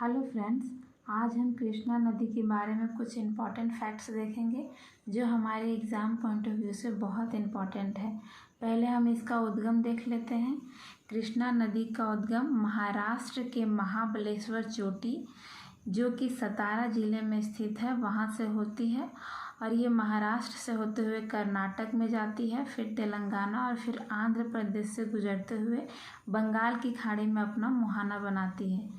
Hello friends, आज हम कृष्णा नदी के बारे में कुछ इम्पॉर्टेंट फैक्ट्स देखेंगे जो हमारे एग्ज़ाम पॉइंट ऑफ व्यू से बहुत इम्पॉर्टेंट है। पहले हम इसका उद्गम देख लेते हैं। कृष्णा नदी का उद्गम महाराष्ट्र के महाबलेश्वर चोटी जो कि सतारा ज़िले में स्थित है वहाँ से होती है और ये महाराष्ट्र से होते हुए कर्नाटक में जाती है, फिर तेलंगाना और फिर आंध्र प्रदेश से गुजरते हुए बंगाल की खाड़ी में अपना मुहाना बनाती है।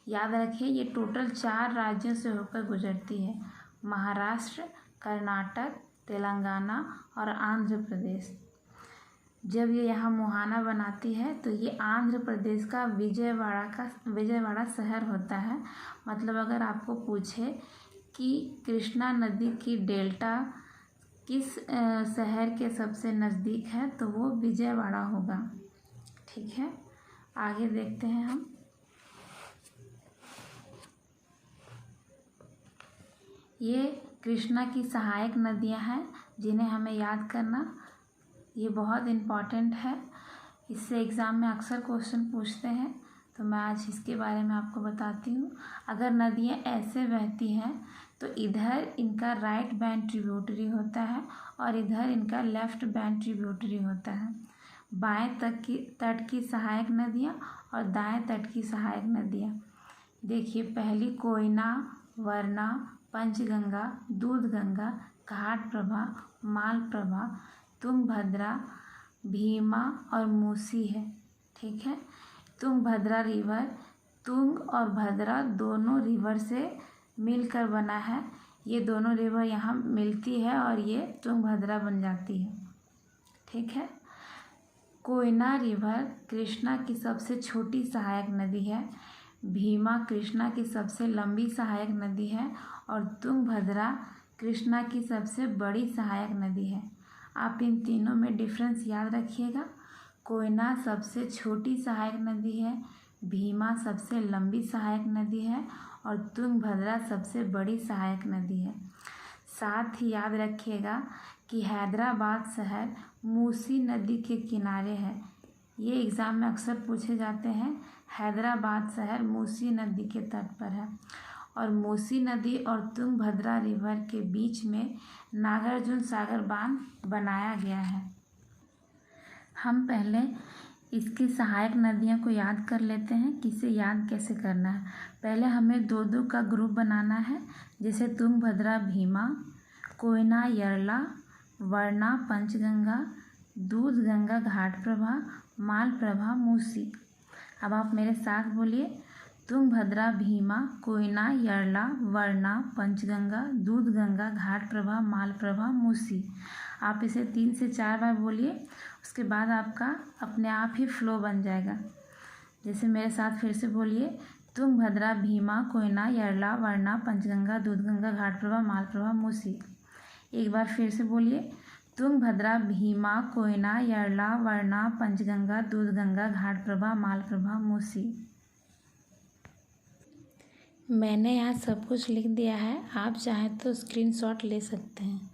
याद रखिए ये टोटल 4 राज्यों से होकर गुजरती है, महाराष्ट्र, कर्नाटक, तेलंगाना और आंध्र प्रदेश। जब ये यहाँ मुहाना बनाती है तो ये आंध्र प्रदेश का विजयवाड़ा शहर होता है। मतलब अगर आपको पूछे कि कृष्णा नदी की डेल्टा किस शहर के सबसे नज़दीक है तो वो विजयवाड़ा होगा। ठीक है, आगे देखते हैं हम। ये कृष्णा की सहायक नदियां हैं जिन्हें हमें याद करना ये बहुत इम्पॉर्टेंट है। इससे एग्ज़ाम में अक्सर क्वेश्चन पूछते हैं तो मैं आज इसके बारे में आपको बताती हूँ। अगर नदियाँ ऐसे बहती हैं तो इधर इनका राइट बैंक ट्रिब्यूटरी होता है और इधर इनका लेफ़्ट बैंक ट्रिब्यूटरी होता है। बाएं तट की सहायक नदियाँ और दाएं तट की सहायक नदियाँ। देखिए, पहली कोयना, वरना, पंचगंगा, दूधगंगा, घाटप्रभा, मालप्रभा, तुंगभद्रा, भीमा और मूसी है। ठीक है, तुंगभद्रा रिवर तुंग और भद्रा दोनों रिवर से मिलकर बना है। ये दोनों रिवर यहाँ मिलती है और ये तुंगभद्रा बन जाती है। ठीक है, कोयना रिवर कृष्णा की सबसे छोटी सहायक नदी है, भीमा कृष्णा की सबसे लंबी सहायक नदी है और तुंगभद्रा कृष्णा की सबसे बड़ी सहायक नदी है। आप इन तीनों में डिफरेंस याद रखिएगा। कोयना सबसे छोटी सहायक नदी है, भीमा सबसे लंबी सहायक नदी है और तुंगभद्रा सबसे बड़ी सहायक नदी है। साथ ही याद रखिएगा कि हैदराबाद शहर मूसी नदी के किनारे है। ये एग्ज़ाम में अक्सर पूछे जाते हैं। हैदराबाद शहर मूसी नदी के तट पर है और मूसी नदी और तुंगभद्रा रिवर के बीच में नागार्जुन सागर बांध बनाया गया है। हम पहले इसकी सहायक नदियों को याद कर लेते हैं कि इसे याद कैसे करना है। पहले हमें 2-2 का ग्रुप बनाना है, जैसे तुंगभद्रा भीमा, कोयना यरला, वरना पंचगंगा, दूधगंगा घाटप्रभा, मालप्रभा मूसी। अब आप मेरे साथ बोलिए, तुंगभद्रा भीमा, कोयना यरला, वरना पंचगंगा, दूधगंगा घाटप्रभा, मालप्रभा मूसी। आप इसे 3 से 4 बार बोलिए, उसके बाद आपका अपने आप ही फ्लो बन जाएगा। जैसे मेरे साथ फिर से बोलिए, तुंगभद्रा भीमा, कोयना यरला, वरना पंचगंगा, दूधगंगा घाटप्रभा, मालप्रभा मूसी। एक बार फिर से बोलिए, तुंगभद्रा भीमा, कोयना यरला, वरना पंचगंगा, दूधगंगा घाटप्रभा, मालप्रभा मूसी। मैंने यहाँ सब कुछ लिख दिया है, आप चाहें तो स्क्रीनशॉट ले सकते हैं।